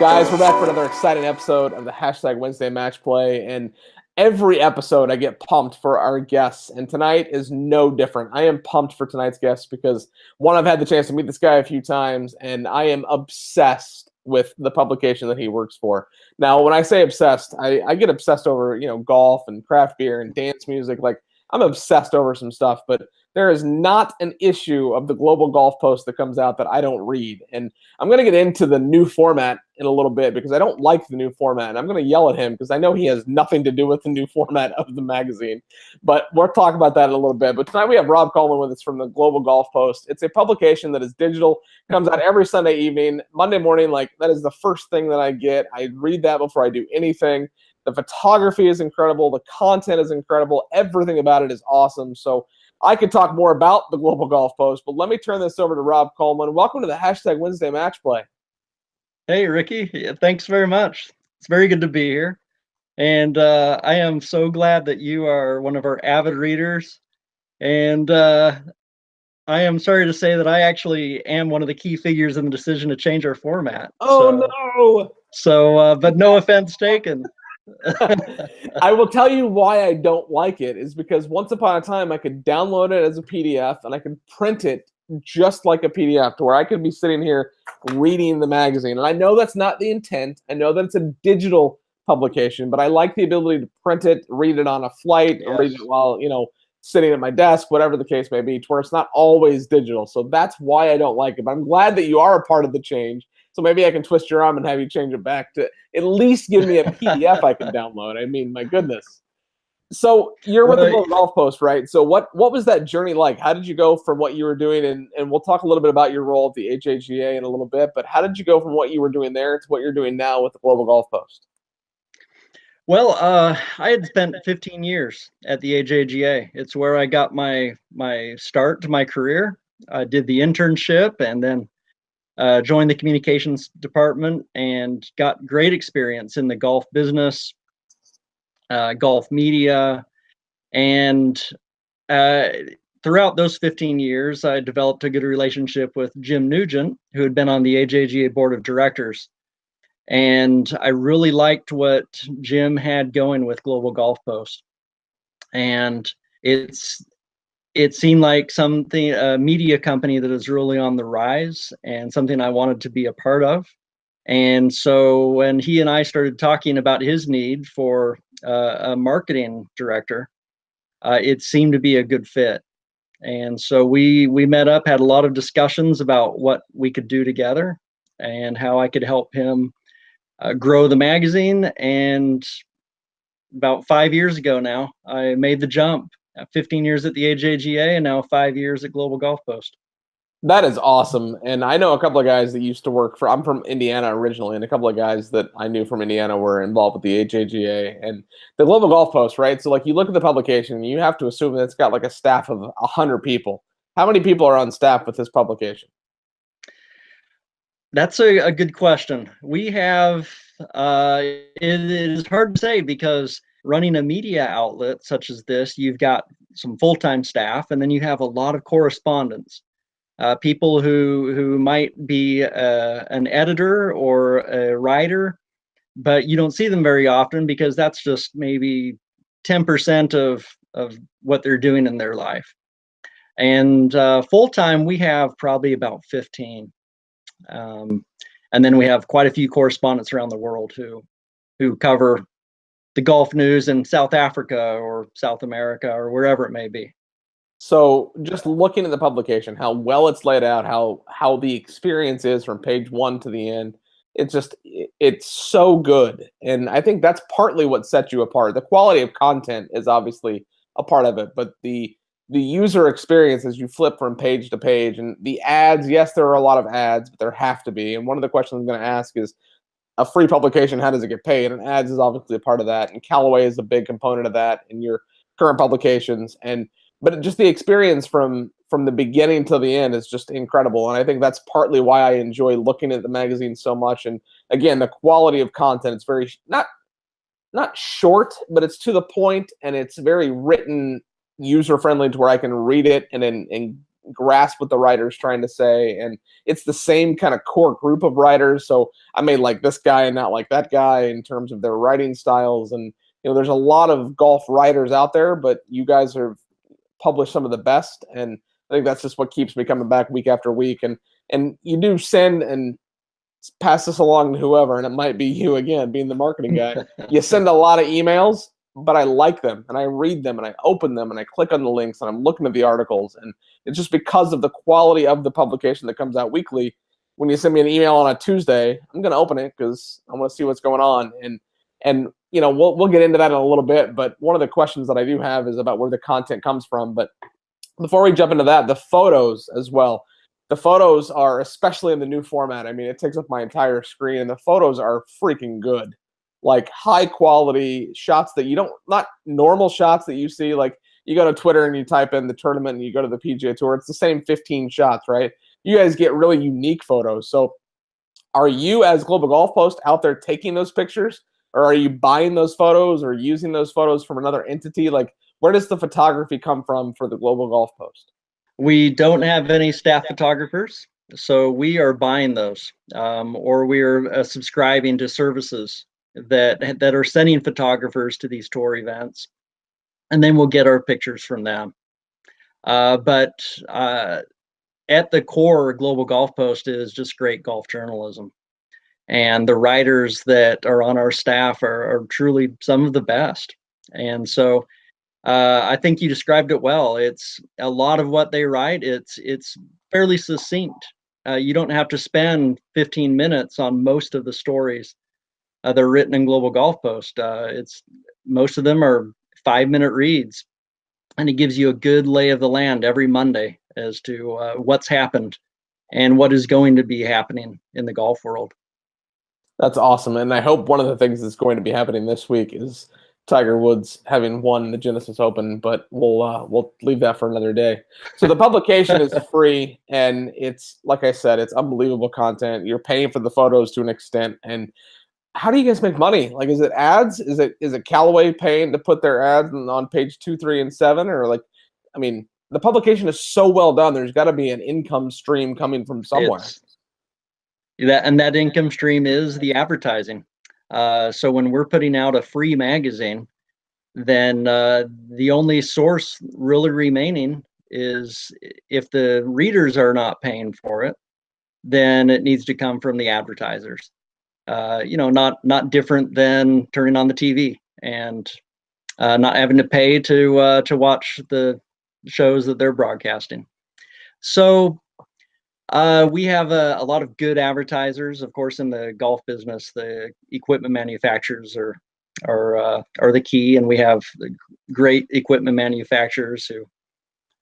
Guys, we're back for another exciting episode of the Hashtag Wednesday Match Play. And every episode I get pumped for our guests. And tonight is no different. I am pumped for tonight's guest because, one, I've had the chance to meet this guy a few times, and I am obsessed with the publication that he works for. Now, when I say obsessed, I get obsessed over, golf and craft beer and dance music. Like, I'm obsessed over some stuff, but there is not an issue of the Global Golf Post that comes out that I don't read. And I'm going to get into the new format in a little bit because I don't like the new format. And I'm going to yell at him because I know he has nothing to do with the new format of the magazine. But we'll talk about that in a little bit. But tonight we have Rob Coleman with us from the Global Golf Post. It's a publication that is digital, comes out every Sunday evening. Monday morning, that is the first thing that I get. I read that before I do anything. The photography is incredible. The content is incredible. Everything about it is awesome. So I could talk more about the Global Golf Post, but let me turn this over to Rob Coleman. Welcome to the Hashtag Wednesday Match Play. Hey, Ricky. Yeah, thanks very much. It's very good to be here. And I am so glad that you are one of our avid readers. And I am sorry to say that I actually am one of the key figures in the decision to change our format. No! But no offense taken. I will tell you why I don't like it is because once upon a time I could download it as a PDF and I could print it just like a PDF to where I could be sitting here reading the magazine. And I know that's not the intent. I know that it's a digital publication, but I like the ability to print it, read it on a flight, or read it while, sitting at my desk, whatever the case may be, to where it's not always digital. So that's why I don't like it. But I'm glad that you are a part of the change. So maybe I can twist your arm and have you change it back to at least give me a PDF I can download. I mean, my goodness. So you're with the Global Golf Post, right? So what was that journey like? How did you go from what you were doing? And we'll talk a little bit about your role at the AJGA in a little bit. But how did you go from what you were doing there to what you're doing now with the Global Golf Post? Well, I had spent 15 years at the AJGA. It's where I got my start to my career. I did the internship and then joined the communications department and got great experience in the golf business, golf media, and throughout those 15 years, I developed a good relationship with Jim Nugent, who had been on the AJGA board of directors. And I really liked what Jim had going with Global Golf Post. And it seemed like something, a media company that is really on the rise and something I wanted to be a part of. And so when he and I started talking about his need for a marketing director, it seemed to be a good fit. And so we met up, had a lot of discussions about what we could do together and how I could help him grow the magazine. And about 5 years ago now, I made the jump. 15 years at the AJGA and now 5 years at Global Golf Post. That is awesome. And I know a couple of guys that used to work for, I'm from Indiana originally, and a couple of guys that I knew from Indiana were involved with the AJGA and the Global Golf Post, right? So you look at the publication, you have to assume that it's got a staff of 100 people. How many people are on staff with this publication? That's a good question. We have, it is hard to say because running a media outlet such as this, you've got some full-time staff, and then you have a lot of correspondents, people who might be an editor or a writer, but you don't see them very often because that's just maybe 10% of what they're doing in their life. And full-time, we have probably about 15. And then we have quite a few correspondents around the world who cover the golf news in South Africa or South America or wherever it may be. So just looking at the publication, how well it's laid out, how the experience is from page one to the end, it's so good. And I think that's partly what sets you apart. The quality of content is obviously a part of it, but the user experience as you flip from page to page, and the ads, yes, there are a lot of ads, but there have to be. And one of the questions I'm going to ask is, a free publication, how does it get paid? And ads is obviously a part of that. And Callaway is a big component of that in your current publications. But just the experience from the beginning to the end is just incredible. And I think that's partly why I enjoy looking at the magazine so much. And again, the quality of content, it's very, not short, but it's to the point, and it's very written, user-friendly to where I can read it and grasp what the writer's trying to say, and it's the same kind of core group of writers. So I may like this guy and not like that guy in terms of their writing styles. And there's a lot of golf writers out there, but you guys have published some of the best, and I think that's just what keeps me coming back week after week. And you do send and pass this along to whoever, and it might be you again, being the marketing guy. You send a lot of emails, but I like them, and I read them, and I open them, and I click on the links, and I'm looking at the articles, and it's just because of the quality of the publication that comes out weekly. When you send me an email on a Tuesday, I'm going to open it because I want to see what's going on. And we'll get into that in a little bit, but one of the questions that I do have is about where the content comes from. But before we jump into that, the photos as well. The photos are, especially in the new format, I mean, it takes up my entire screen, and the photos are freaking good. Like high quality shots that not normal shots that you see. Like you go to Twitter and you type in the tournament and you go to the PGA Tour, it's the same 15 shots, right? You guys get really unique photos. So are you, as Global Golf Post, out there taking those pictures, or are you buying those photos or using those photos from another entity? Like, where does the photography come from for the Global Golf Post? We don't have any staff photographers, so we are buying those, or we are subscribing to services that are sending photographers to these tour events, and then we'll get our pictures from them. But at the core, Global Golf Post is just great golf journalism, and the writers that are on our staff are truly some of the best. And so I think you described it well. It's a lot of what they write. It's fairly succinct. You don't have to spend 15 minutes on most of the stories that are written in Global Golf Post. Most of them are 5-minute reads, and it gives you a good lay of the land every Monday as to what's happened and what is going to be happening in the golf world. That's awesome, and I hope one of the things that's going to be happening this week is Tiger Woods having won the Genesis Open, but we'll leave that for another day. So the publication is free, and it's, like I said, it's unbelievable content. You're paying for the photos to an extent. And how do you guys make money? Like, is it ads? Is it Callaway paying to put their ads on page 2, 3, and 7? Or like, I mean, the publication is so well done. There's got to be an income stream coming from somewhere. That income stream is the advertising. So when we're putting out a free magazine, then the only source really remaining is, if the readers are not paying for it, then it needs to come from the advertisers. Not different than turning on the TV and not having to pay to watch the shows that they're broadcasting. So we have a lot of good advertisers, of course, in the golf business. The equipment manufacturers are the key, and we have great equipment manufacturers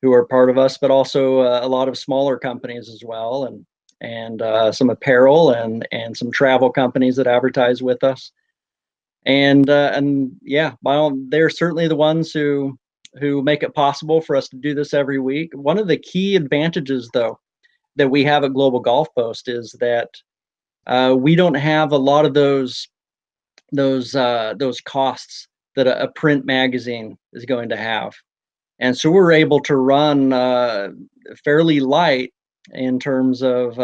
who are part of us, but also a lot of smaller companies as well, and some apparel and some travel companies that advertise with us. And yeah, they're certainly the ones who make it possible for us to do this every week. One of the key advantages, though, that we have at Global Golf Post is that we don't have a lot of those costs that a print magazine is going to have, and so we're able to run fairly light in terms of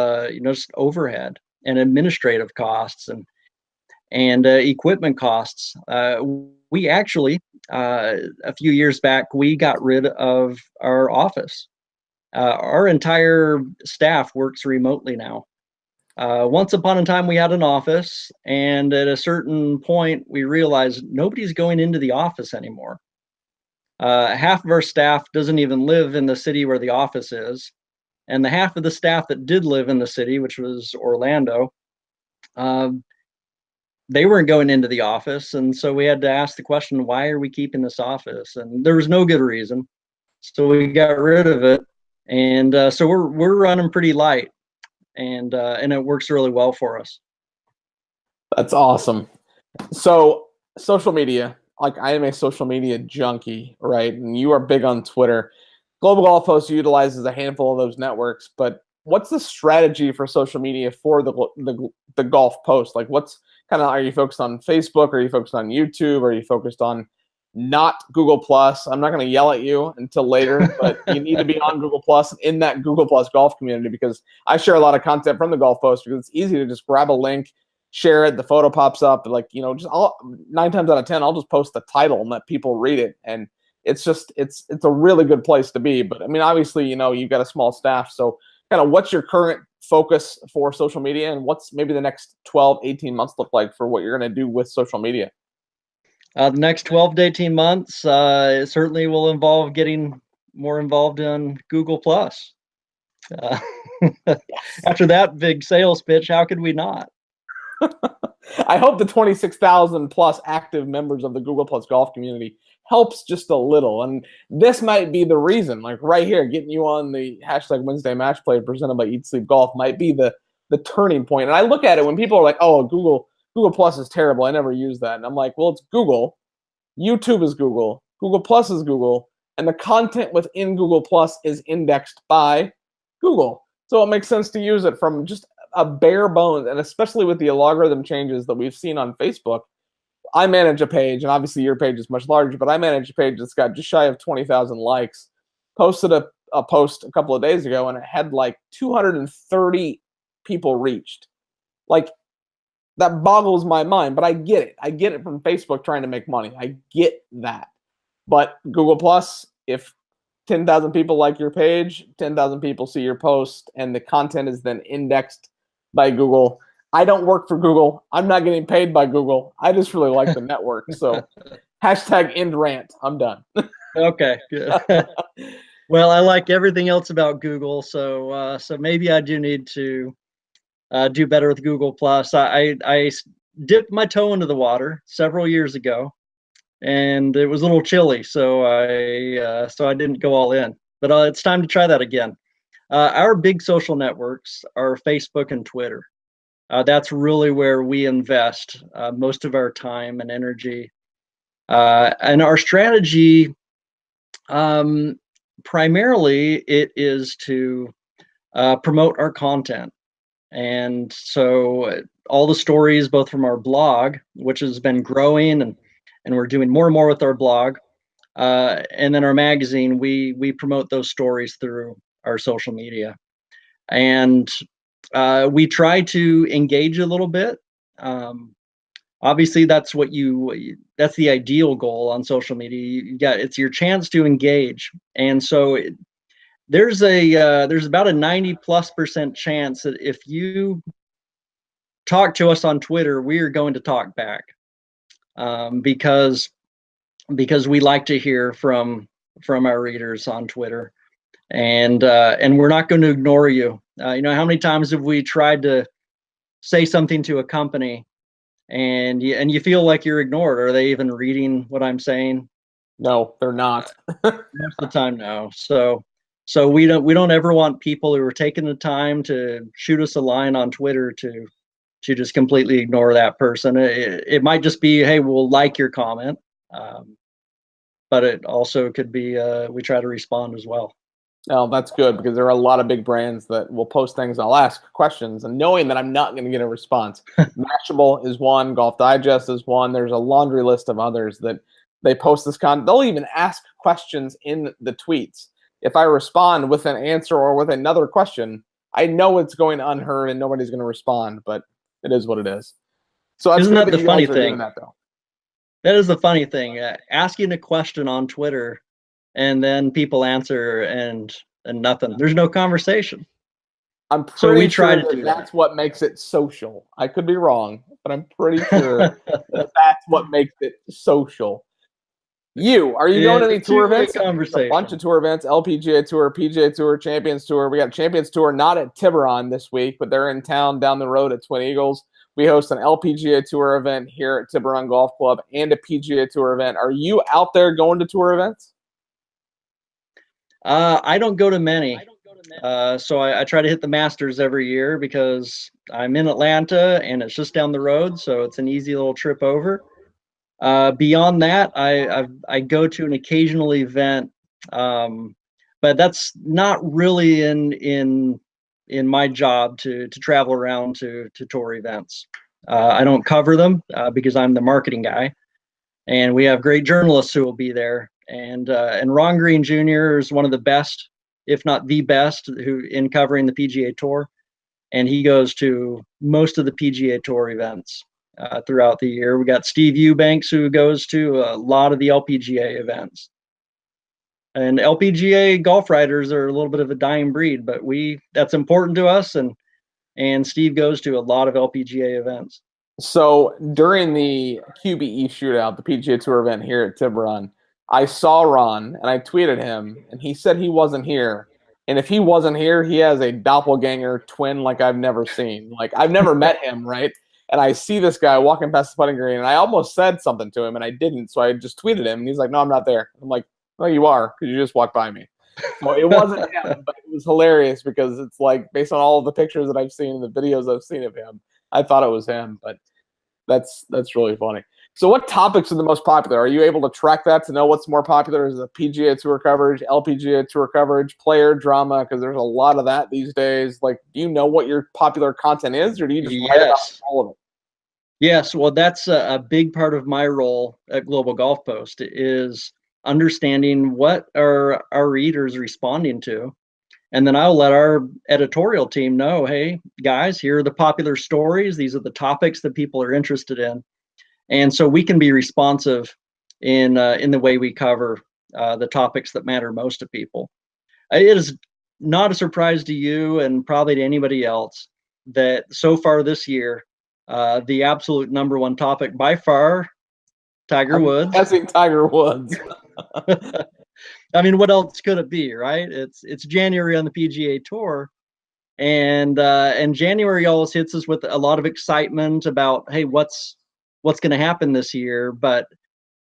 just overhead and administrative costs and equipment costs. We actually a few years back, we got rid of our office. Our entire staff works remotely now. Once upon a time, we had an office, and at a certain point, we realized nobody's going into the office anymore. Half of our staff doesn't even live in the city where the office is, and the half of the staff that did live in the city, which was Orlando, they weren't going into the office, and so we had to ask the question, why are we keeping this office? And there was no good reason, so we got rid of it. And so we're running pretty light, and it works really well for us. That's awesome. So social media, like I am a social media junkie, right? And you are big on Twitter. Global Golf Post utilizes a handful of those networks, but what's the strategy for social media for the Golf Post? Like, are you focused on Facebook? Are you focused on YouTube? Are you focused on not Google Plus. I'm not going to yell at you until later, but you need to be on Google Plus in that Google Plus golf community, because I share a lot of content from the golf post, because it's easy to just grab a link, share it, the photo pops up. Like, you know, just 9 times out of 10, I'll just post the title and let people read it. And it's just, it's a really good place to be. But I mean, obviously, you know, you've got a small staff. So kind of what's your current focus for social media, and what's maybe the next 12, 18 months look like for what you're going to do with social media? The next 12 to 18 months, it certainly will involve getting more involved in Google Plus. Uh, After that big sales pitch, how could we not? I hope the 26,000 plus active members of the Google Plus golf community helps just a little. And this might be the reason, like right here, getting you on the hashtag Wednesday Match Play presented by Eat Sleep Golf might be the turning point. And I look at it when people are like, oh, Google Plus is terrible, I never use that. And I'm like, well, it's Google. YouTube is Google. Google Plus is Google. And the content within Google Plus is indexed by Google. So it makes sense to use it from just a bare bones, and especially with the algorithm changes that we've seen on Facebook. I manage a page, and obviously your page is much larger, but I manage a page that's got just shy of 20,000 likes. Posted a post a couple of days ago, and it had like 230 people reached. Like, that boggles my mind, but I get it. I get it from Facebook trying to make money. I get that. But Google Plus, if 10,000 people like your page, 10,000 people see your post, and the content is then indexed by Google. I don't work for Google. I'm not getting paid by Google. I just really like the network. So hashtag end rant. I'm done. Okay, good. Well, I like everything else about Google, so maybe I do need to do better with Google Plus. I dipped my toe into the water several years ago, and it was a little chilly, so I didn't go all in. But it's time to try that again. Our big social networks are Facebook and Twitter. That's really where we invest most of our time and energy. And our strategy, primarily, it is to promote our content. And so all the stories, both from our blog, which has been growing, and we're doing more and more with our blog, and then our magazine, we promote those stories through our social media. And we try to engage a little bit. Obviously, that's the ideal goal on social media. It's your chance to engage, and so there's about a 90+% chance that if you talk to us on Twitter, we are going to talk back, because we like to hear from our readers on Twitter, and we're not going to ignore you. You know, how many times have we tried to say something to a company, and you feel like you're ignored? Are they even reading what I'm saying? No, they're not. Most of the time, no. So we don't ever want people who are taking the time to shoot us a line on Twitter to just completely ignore that person. It might just be, hey, we'll like your comment, but it also could be we try to respond as well. Oh, that's good, because there are a lot of big brands that will post things. I'll ask questions, and knowing that I'm not going to get a response. Mashable is one. Golf Digest is one. There's a laundry list of others that they post this content. They'll even ask questions in the tweets. If I respond with an answer or with another question, I know it's going unheard and nobody's going to respond. But it is what it is. So that's Isn't good that the you funny guys are thing? doing that, though. That is the funny thing. Asking a question on Twitter, and then people answer, and nothing. There's no conversation. I'm pretty So we sure try to that do that's that. what makes it social. I could be wrong, but I'm pretty sure that that's what makes it social. Are you going to any It's tour usually a events? There's a bunch conversation. of tour events: LPGA Tour, PGA Tour, Champions Tour. We got Champions Tour not at Tiburon this week, but they're in town down the road at Twin Eagles. We host an LPGA Tour event here at Tiburon Golf Club and a PGA Tour event. Are you out there going to tour events? I don't go to many. So I try to hit the Masters every year because I'm in Atlanta and it's just down the road, so it's an easy little trip over. Beyond that, I go to an occasional event, but that's not really in my job to travel around to tour events. I don't cover them because I'm the marketing guy. and we have great journalists who will be there. And Ron Green Jr. is one of the best, if not the best, who in covering the PGA Tour, and he goes to most of the PGA Tour events throughout the year. We got Steve Eubanks, who goes to a lot of the LPGA events. And LPGA golf writers are a little bit of a dying breed, but that's important to us, and Steve goes to a lot of LPGA events. So during the QBE shootout, the PGA Tour event here at Tiburon, I saw Ron and I tweeted him, and he said he wasn't here. And if he wasn't here, he has a doppelganger twin like I've never seen. Like I've never met him, right? And I see this guy walking past the putting green, and I almost said something to him, and I didn't. So I just tweeted him, and he's like, "No, I'm not there." I'm like, "No, you are, because you just walked by me." So it wasn't him, but it was hilarious because it's like based on all of the pictures that I've seen and the videos I've seen of him, I thought it was him, but that's really funny. So what topics are the most popular? Are you able to track that to know what's more popular? Is the PGA Tour coverage, LPGA Tour coverage, player drama? Because there's a lot of that these days. Like, do you know what your popular content is, or do you just write about all of it? Yes, well, that's a big part of my role at Global Golf Post is understanding what are our readers responding to. And then I'll let our editorial team know, hey, guys, here are the popular stories. These are the topics that people are interested in. And so we can be responsive in the way we cover the topics that matter most to people. It is not a surprise to you and probably to anybody else that so far this year, the absolute number one topic by far, Tiger Woods. I'm guessing Tiger Woods. I mean, what else could it be, right? It's January on the PGA Tour, and January always hits us with a lot of excitement about, hey, what's going to happen this year. But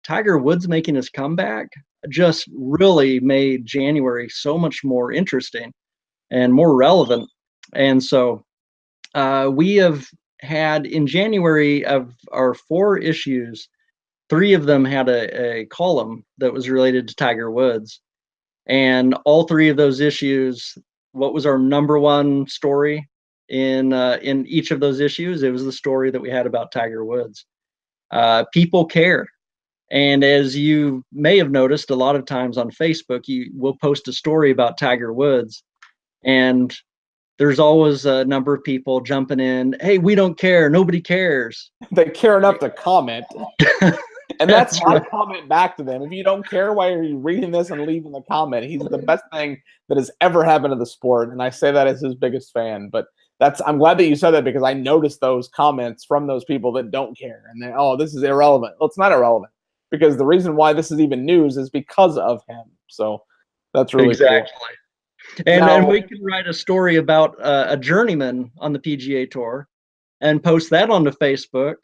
Tiger Woods making his comeback just really made January so much more interesting and more relevant. And so we have had in January of our 4 issues, 3 of them had a column that was related to Tiger Woods. And all 3 of those issues, what was our number one story in each of those issues? It was the story that we had about Tiger Woods. People care. And as you may have noticed, a lot of times on Facebook, you will post a story about Tiger Woods, and there's always a number of people jumping in, hey, we don't care, nobody cares. They care enough to comment. And that's my comment back to them. If you don't care, why are you reading this and leaving the comment? He's the best thing that has ever happened to the sport, and I say that as his biggest fan. But I'm glad that you said that, because I noticed those comments from those people that don't care, and they, oh, this is irrelevant. Well, it's not irrelevant, because the reason why this is even news is because of him. So that's really exactly cool. And we can write a story about a journeyman on the PGA Tour and post that onto Facebook,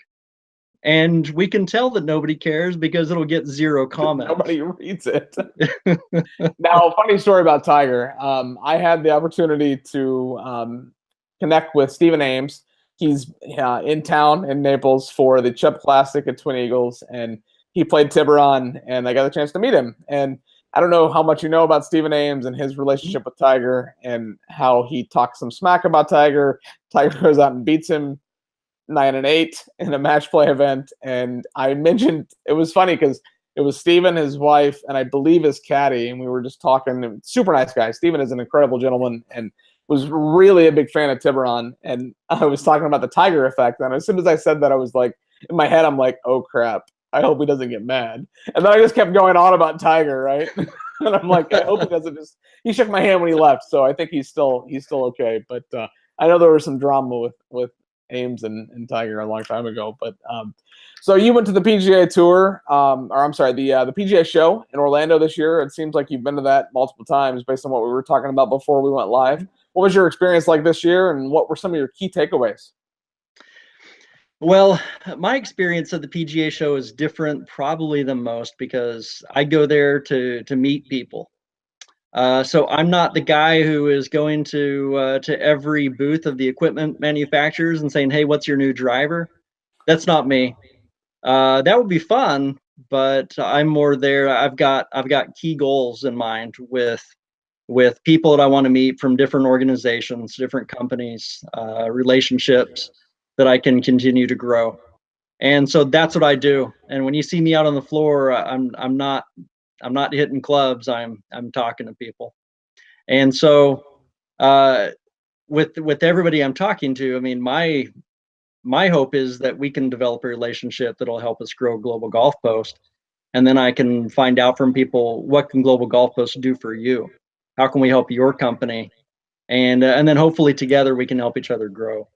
and we can tell that nobody cares because it'll get 0 comments. Nobody reads it. Now, funny story about Tiger. I had the opportunity to connect with Stephen Ames. He's in town in Naples for the Chubb Classic at Twin Eagles, and he played Tiburon, and I got a chance to meet him. And I don't know how much you know about Stephen Ames and his relationship with Tiger and how he talks some smack about Tiger. Tiger goes out and beats him 9-8 in a match play event. And I mentioned, it was funny because it was Stephen, his wife, and I believe his caddy, and we were just talking. Super nice guy. Stephen is an incredible gentleman and was really a big fan of Tiburon. And I was talking about the Tiger effect. And as soon as I said that, I was like, in my head, I'm like, oh crap, I hope he doesn't get mad. And then I just kept going on about Tiger, right? And I'm like, I hope he doesn't just. He shook my hand when he left, so I think he's still okay. But I know there was some drama with Ames and Tiger a long time ago. But so you went to the PGA Tour, or I'm sorry, the PGA Show in Orlando this year. It seems like you've been to that multiple times, based on what we were talking about before we went live. What was your experience like this year, and what were some of your key takeaways? Well, my experience at the PGA Show is different probably than most, because I go there to meet people. So I'm not the guy who is going to every booth of the equipment manufacturers and saying, hey, what's your new driver? That's not me. That would be fun, but I'm more there. I've got key goals in mind with people that I want to meet from different organizations, different companies, relationships that I can continue to grow. And so that's what I do. And when you see me out on the floor, I'm not hitting clubs. I'm talking to people. And so with everybody I'm talking to, I mean, my hope is that we can develop a relationship that'll help us grow Global Golf Post. And then I can find out from people, what can Global Golf Post do for you? How can we help your company? And then hopefully together we can help each other grow.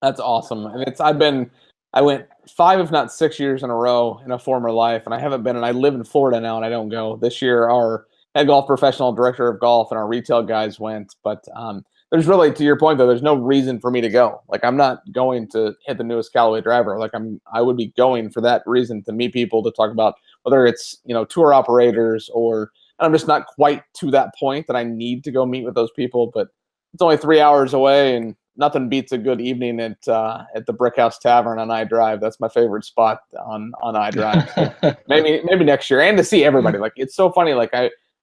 That's awesome. And I went 5, if not 6 years in a row in a former life, and I haven't been, and I live in Florida now and I don't go. This year, our head golf professional, director of golf, and our retail guys went. But there's really, to your point though, there's no reason for me to go. Like, I'm not going to hit the newest Callaway driver. Like, I would be going for that reason, to meet people, to talk about whether it's, tour operators, or I'm just not quite to that point that I need to go meet with those people. But it's only 3 hours away, and nothing beats a good evening at the Brick House Tavern on I Drive. That's my favorite spot on I Drive. So maybe next year, and to see everybody. Like, it's so funny. Like,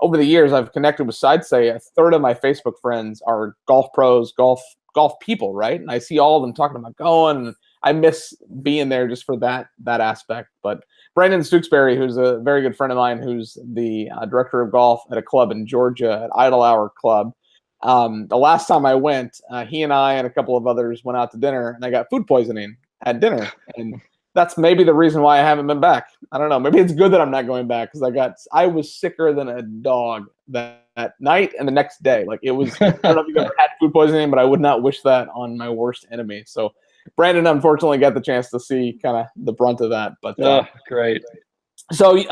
over the years, I've connected with, I'd say, a third of my Facebook friends are golf pros, golf people, right? And I see all of them talking about going, and I miss being there just for that aspect. But Brandon Stooksbury, who's a very good friend of mine, who's the director of golf at a club in Georgia, at Idle Hour Club. The last time I went, he and I and a couple of others went out to dinner, and I got food poisoning at dinner. And that's maybe the reason why I haven't been back. I don't know. Maybe it's good that I'm not going back, because I was sicker than a dog that night and the next day. Like, it was, I don't know if you've ever had food poisoning, but I would not wish that on my worst enemy. So Brandon unfortunately got the chance to see kind of the brunt of that. But great. So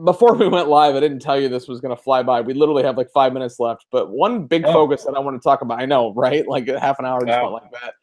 before we went live, I didn't tell you this was going to fly by. We literally have like 5 minutes left, but one big focus that I want to talk about, I know, right? Like, half an hour just went like that.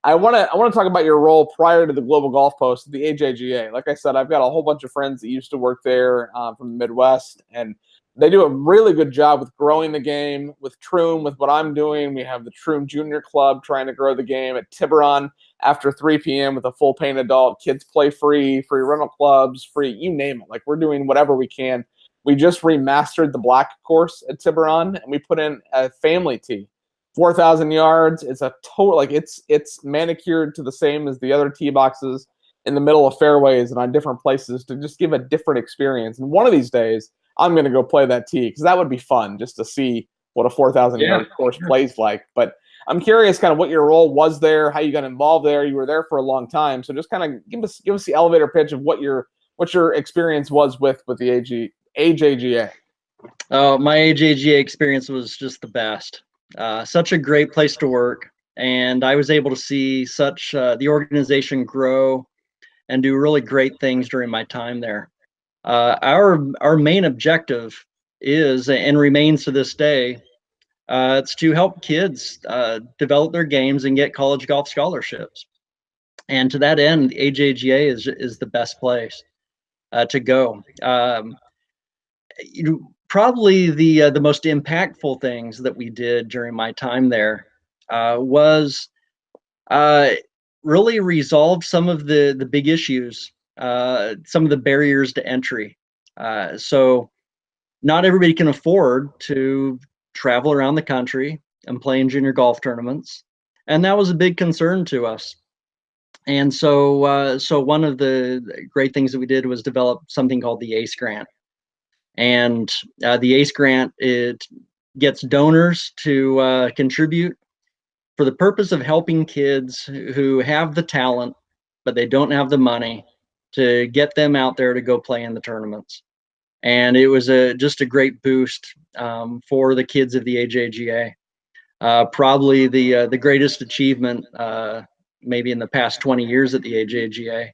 I want to talk about your role prior to the Global Golf Post, the AJGA. Like I said, I've got a whole bunch of friends that used to work there from the Midwest, and they do a really good job with growing the game, with Troom, with what I'm doing. We have the Troom Junior Club trying to grow the game at Tiburon after 3 p.m. with a full paid adult. Kids play free rental clubs, free, you name it. Like, we're doing whatever we can. We just remastered the black course at Tiburon, and we put in a family tee. 4,000 yards. It's a total, like, it's manicured to the same as the other tee boxes in the middle of fairways and on different places, to just give a different experience. And one of these days, I'm going to go play that tee, because that would be fun, just to see what a 4,000 yard course plays like. But I'm curious kind of what your role was there, how you got involved there. You were there for a long time. So just kind of give us the elevator pitch of what your experience was with the AJGA. My AJGA experience was just the best. Such a great place to work, and I was able to see such the organization grow and do really great things during my time there. Our main objective is, and remains to this day, it's to help kids develop their games and get college golf scholarships. And to that end, the AJGA is the best place to go. Probably the most impactful things that we did during my time there was really resolve some of the big issues, some of the barriers to entry. So not everybody can afford to travel around the country and play in junior golf tournaments, and that was a big concern to us. And so one of the great things that we did was develop something called the ACE grant. And the ACE grant, it gets donors to contribute for the purpose of helping kids who have the talent, but they don't have the money, to get them out there to go play in the tournaments. And it was just a great boost for the kids of the AJGA. Probably the greatest achievement maybe in the past 20 years at the AJGA.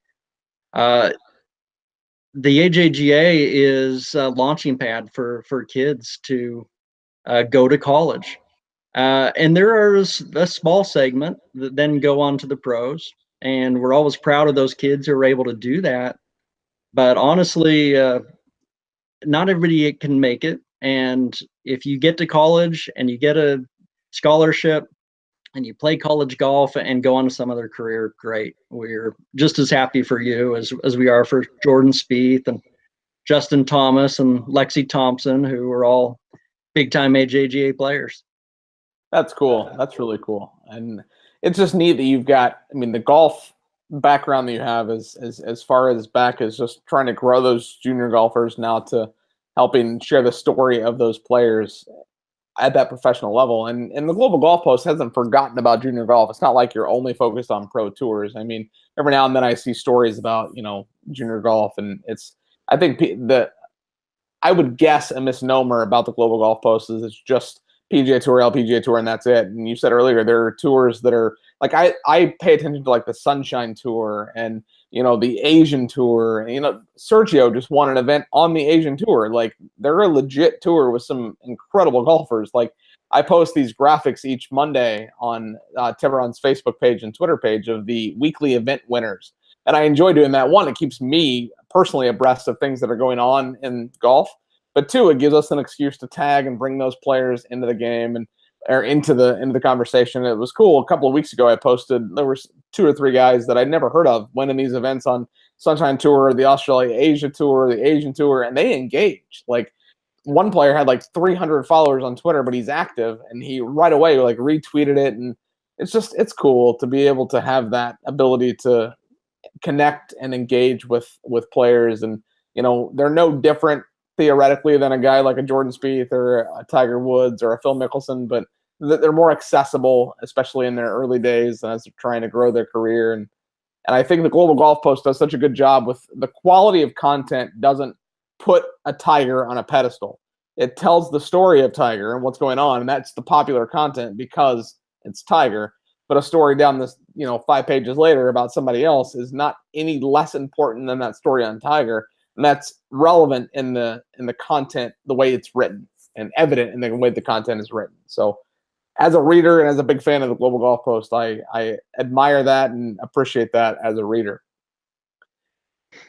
The AJGA is a launching pad for kids to go to college. And there is a small segment that then go on to the pros. And we're always proud of those kids who are able to do that. But honestly, not everybody can make it. And if you get to college and you get a scholarship and you play college golf and go on to some other career, great. We're just as happy for you as we are for Jordan Spieth and Justin Thomas and Lexi Thompson, who are all big-time AJGA players. That's cool. That's really cool. And it's just neat that you've got, I mean, the golf background that you have as far as back as just trying to grow those junior golfers now to helping share the story of those players at that professional level. And the Global Golf Post hasn't forgotten about junior golf. It's not like you're only focused on pro tours. I mean, every now and then I see stories about, junior golf, and I think I would guess a misnomer about the Global Golf Post is it's just PGA Tour, LPGA Tour, and that's it. And you said earlier there are tours that are like I pay attention to like the Sunshine Tour and the Asian Tour. And, Sergio just won an event on the Asian Tour. Like they're a legit tour with some incredible golfers. Like I post these graphics each Monday on Tiburon's Facebook page and Twitter page of the weekly event winners. And I enjoy doing that. One, it keeps me personally abreast of things that are going on in golf. But two, it gives us an excuse to tag and bring those players into the game or into the conversation. It was cool. A couple of weeks ago, I posted there was 2 or 3 guys that I'd never heard of winning these events on Sunshine Tour, the Australia Asia Tour, the Asian Tour, and they engaged. Like one player had like 300 followers on Twitter, but he's active, and he right away like retweeted it, and it's cool to be able to have that ability to connect and engage with players. And they're no different theoretically than a guy like a Jordan Spieth or a Tiger Woods or a Phil Mickelson, but they're more accessible, especially in their early days as they're trying to grow their career. And I think the Global Golf Post does such a good job with the quality of content. Doesn't put a Tiger on a pedestal. It tells the story of Tiger and what's going on, and that's the popular content because it's Tiger. But a story down this, 5 pages later about somebody else is not any less important than that story on Tiger. And that's relevant in the content, the way it's written, and evident in the way the content is written. So as a reader and as a big fan of the Global Golf Post, I admire that and appreciate that as a reader.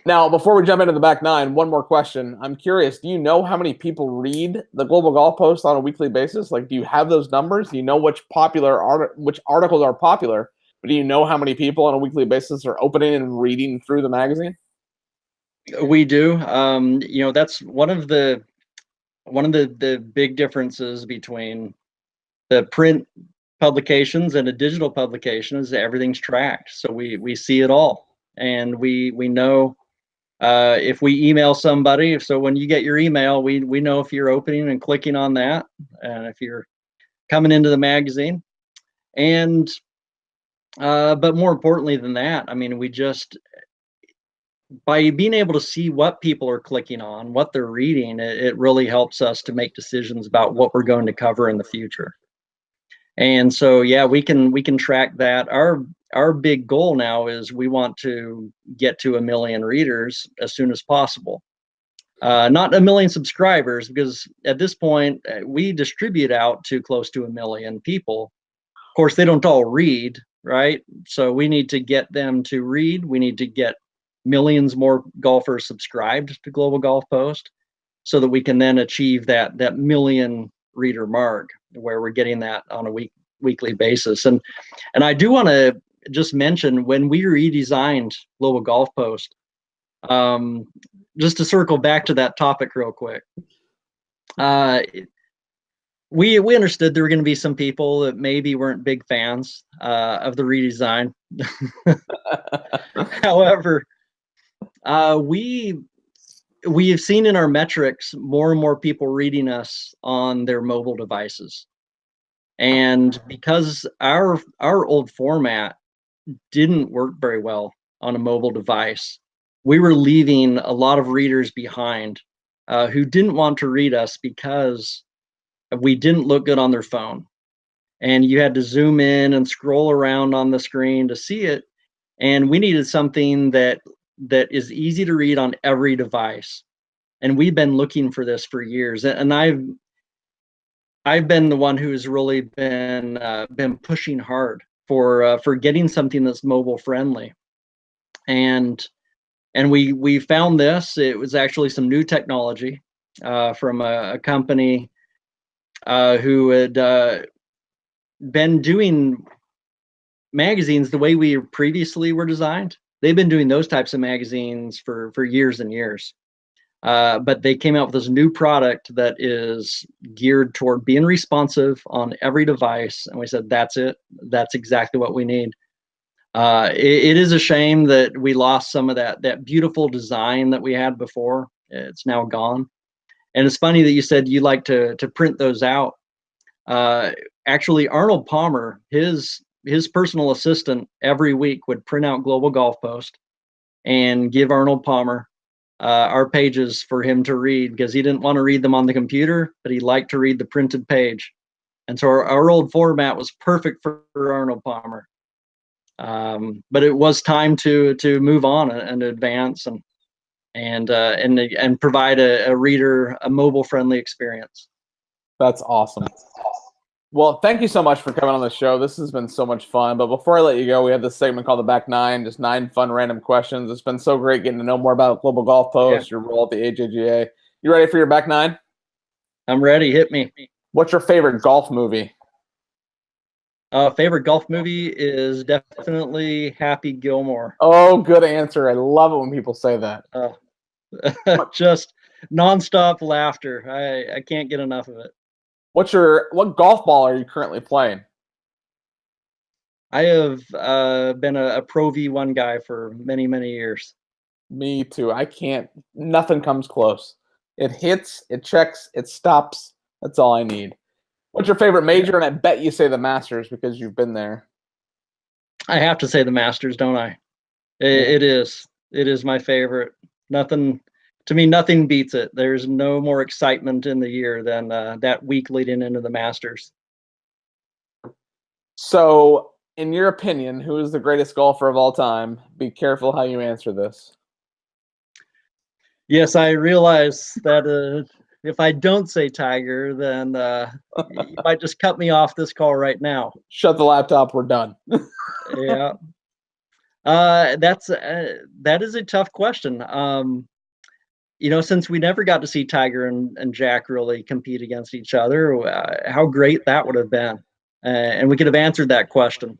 Now, before we jump into the back nine, one more question. I'm curious, do you know how many people read the Global Golf Post on a weekly basis? Like, do you have those numbers? Do you know which articles are popular? But do you know how many people on a weekly basis are opening and reading through the magazine? We do. That's one of the big differences between the print publications and a digital publication is that everything's tracked. So we see it all. And we know if we email somebody. So when you get your email, we know if you're opening and clicking on that, and if you're coming into the magazine. And but more importantly than that, I mean, we just by being able to see what people are clicking on, what they're reading, it really helps us to make decisions about what we're going to cover in the future. And so, yeah, we can track that. Our big goal now is we want to get to 1 million readers as soon as possible. Not 1 million subscribers, because at this point we distribute out to close to 1 million people. Of course, they don't all read, right? So we need to get them to read. We need to get millions more golfers subscribed to Global Golf Post so that we can then achieve that 1 million reader mark, where we're getting that on a weekly basis. And I do want to just mention, when we redesigned Global Golf Post, just to circle back to that topic real quick, we understood there were going to be some people that maybe weren't big fans of the redesign. However, we have seen in our metrics more and more people reading us on their mobile devices. And because our old format didn't work very well on a mobile device, we were leaving a lot of readers behind who didn't want to read us because we didn't look good on their phone. And you had to zoom in and scroll around on the screen to see it. And we needed something that is easy to read on every device. And we've been looking for this for years. And I've been the one who's really been pushing hard for getting something that's mobile friendly. And we found this. It was actually some new technology from a company who had been doing magazines the way we previously were designed. They've been doing those types of magazines for years and years. But they came out with this new product that is geared toward being responsive on every device. And we said, that's it. That's exactly what we need. It is a shame that we lost some of that beautiful design that we had before. It's now gone. And it's funny that you said you like to print those out. Actually, Arnold Palmer, his personal assistant, every week would print out Global Golf Post and give Arnold Palmer our pages for him to read, because he didn't want to read them on the computer, but he liked to read the printed page. And so our old format was perfect for Arnold Palmer. But it was time to move on and advance and provide a reader a mobile friendly experience. That's awesome. Well, thank you so much for coming on the show. This has been so much fun. But before I let you go, we have this segment called the Back Nine, just 9 fun random questions. It's been so great getting to know more about Global Golf Post, your role at the AJGA. You ready for your Back Nine? I'm ready. Hit me. What's your favorite golf movie? Favorite golf movie is definitely Happy Gilmore. Oh, good answer. I love it when people say that. Just nonstop laughter. I can't get enough of it. What golf ball are you currently playing? I have been a Pro V1 guy for many, many years. Me too. Nothing comes close. It hits, it checks, it stops. That's all I need. What's your favorite major? And I bet you say the Masters because you've been there. I have to say the Masters, don't I? It is. It is my favorite. To me, nothing beats it. There's no more excitement in the year than that week leading into the Masters. So, in your opinion, who is the greatest golfer of all time? Be careful how you answer this. Yes, I realize that if I don't say Tiger, then you might just cut me off this call right now. Shut the laptop. We're done. Yeah. That is a tough question. Since we never got to see Tiger and Jack really compete against each other, how great that would have been. And we could have answered that question.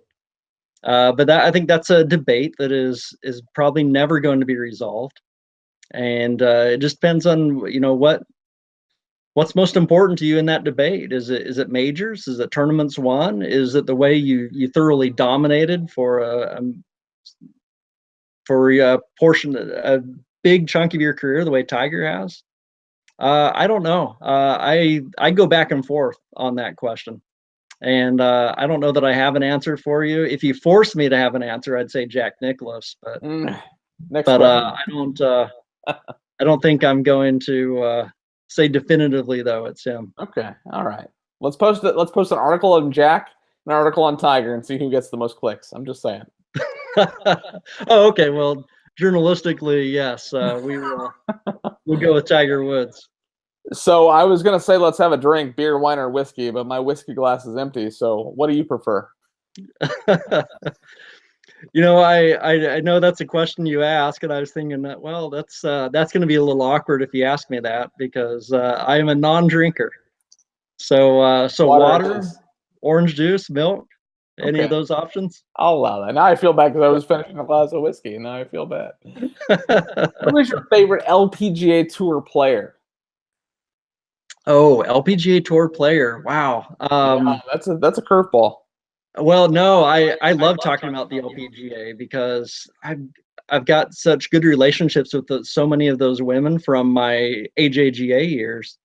But I think that's a debate that is probably never going to be resolved. And it just depends on, what's most important to you in that debate. Is it majors? Is it tournaments won? Is it the way you thoroughly dominated for a portion, a big chunk of your career, the way Tiger has? I don't know. I go back and forth on that question, and I don't know that I have an answer for you. If you force me to have an answer, I'd say Jack Nicklaus, but I don't think I'm going to say definitively though it's him. Okay, all right. Let's post an article on Jack, an article on Tiger, and see who gets the most clicks. I'm just saying. Oh, okay. Well, journalistically, yes, we'll go with Tiger Woods. So I was gonna say let's have a drink, beer, wine, or whiskey, but my whiskey glass is empty. So what do you prefer? I know that's a question you ask, and I was thinking that, well, that's going to be a little awkward if you ask me that, because I am a non-drinker. So water, orange juice, milk, any of those options? I'll allow that. Now I feel bad because I was finishing a glass of whiskey, and now I feel bad. Who is your favorite LPGA Tour player? Oh, LPGA Tour player. Wow. That's a curveball. Well, no, I love talking about the LPGA because I've got such good relationships with so many of those women from my AJGA years,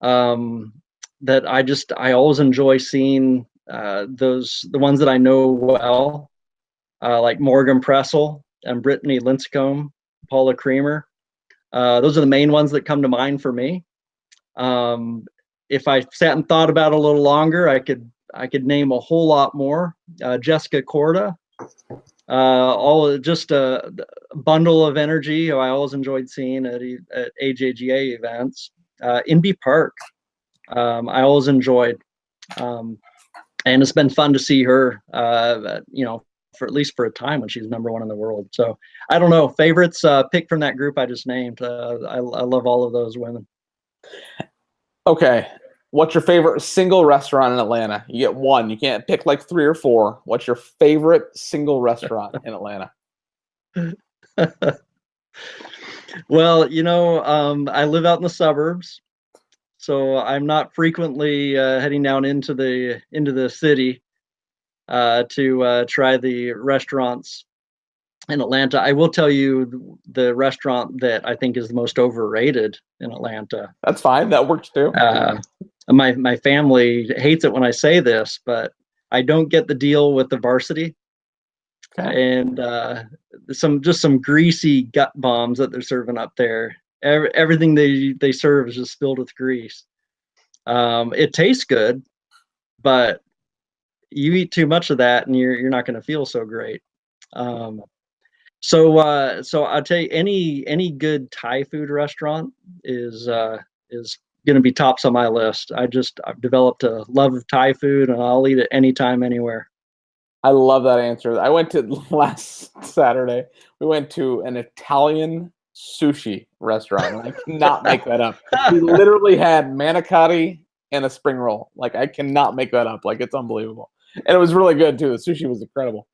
that I always enjoy seeing the ones that I know well, like Morgan Pressel and Brittany Lincecum, Paula Creamer. Those are the main ones that come to mind for me. If I sat and thought about it a little longer, I could name a whole lot more. Jessica Korda, all just a bundle of energy who I always enjoyed seeing at AJGA events. Inbee Park, I always enjoyed, and it's been fun to see her, for at least for a time when she's #1 in the world. So I don't know, favorites, pick from that group I just named. I love all of those women. Okay. What's your favorite single restaurant in Atlanta? You get one. You can't pick like 3 or 4. What's your favorite single restaurant in Atlanta? Well, I live out in the suburbs, so I'm not frequently heading down into the city. to try the restaurants in Atlanta. I will tell you the restaurant that I think is the most overrated in Atlanta. That's fine. That works too. My family hates it when I say this, but I don't get the deal with the Varsity. Okay. And some greasy gut bombs that they're serving up there. Everything they serve is just filled with grease. It tastes good, but you eat too much of that and you're not going to feel so great. So I'll tell you, any good Thai food restaurant is going to be tops on my list. I've developed a love of Thai food, and I'll eat it anytime, anywhere. I love that answer. I went to last Saturday. We went to an Italian sushi restaurant, and I cannot make that up. We literally had manicotti and a spring roll. Like, I cannot make that up. Like, it's unbelievable. And it was really good too. The sushi was incredible.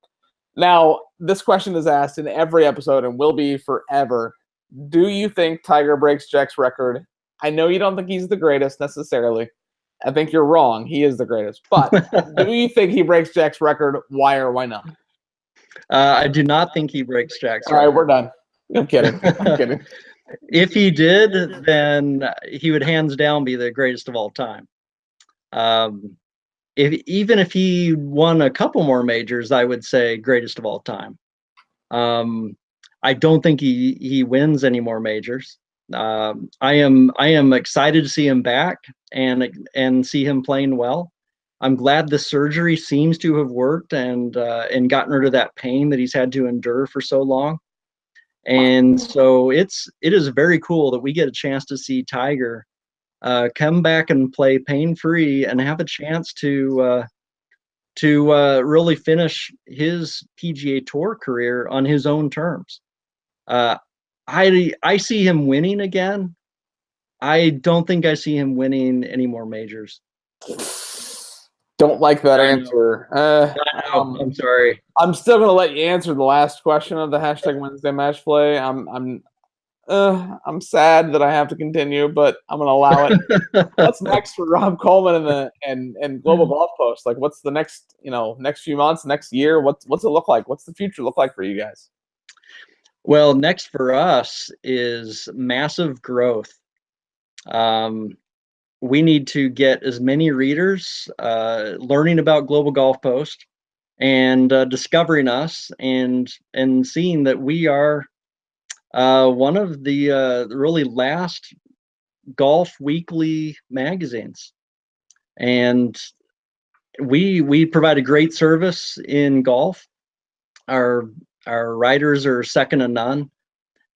Now, this question is asked in every episode and will be forever. Do you think Tiger breaks Jack's record? I know you don't think he's the greatest necessarily. I think you're wrong. He is the greatest. But do you think he breaks Jack's record? Why or why not? I do not think he breaks Jack's record. All right, we're done. I'm kidding. I'm kidding. If he did, then he would hands down be the greatest of all time. Even if he won a couple more majors, I would say greatest of all time. I don't think he wins any more majors. I am excited to see him back and see him playing well. I'm glad the surgery seems to have worked and gotten rid of that pain that he's had to endure for so long. And so it is very cool that we get a chance to see Tiger come back and play pain-free and have a chance to really finish his PGA Tour career on his own terms. I see him winning again. I don't think I see him winning any more majors. Don't like that answer. I'm sorry. I'm still going to let you answer the last question of the hashtag Wednesday Match Play. I'm sad that I have to continue, but I'm going to allow it. What's next for Rob Coleman and Global Golf Post? Like, what's the next few months, next year? What's it look like? What's the future look like for you guys? Well, next for us is massive growth. We need to get as many readers learning about Global Golf Post and discovering us and seeing that we are one of the really last golf weekly magazines. And we provide a great service in golf. Our writers are second to none,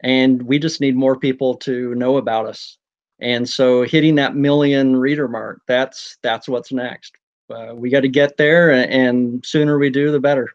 and we just need more people to know about us. And so hitting that 1 million reader mark, that's what's next. We got to get there, and sooner we do, the better.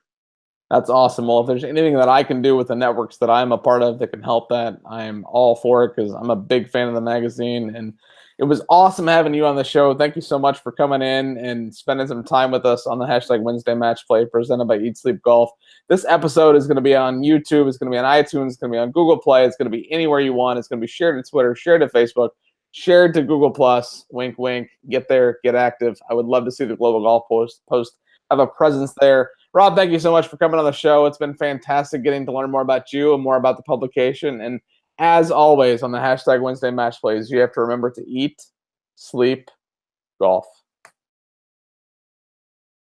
That's awesome. Well, if there's anything that I can do with the networks that I'm a part of that can help that, I'm all for it because I'm a big fan of the magazine. And it was awesome having you on the show. Thank you so much for coming in and spending some time with us on the hashtag Wednesday Match Play presented by Eat Sleep Golf. This episode is going to be on YouTube. It's going to be on iTunes. It's going to be on Google Play. It's going to be anywhere you want. It's going to be shared to Twitter, shared to Facebook, shared to Google Plus. Wink, wink. Get there. Get active. I would love to see the Global Golf Post have a presence there. Rob, thank you so much for coming on the show. It's been fantastic getting to learn more about you and more about the publication. And as always, on the hashtag Wednesday Match Plays, you have to remember to eat, sleep, golf.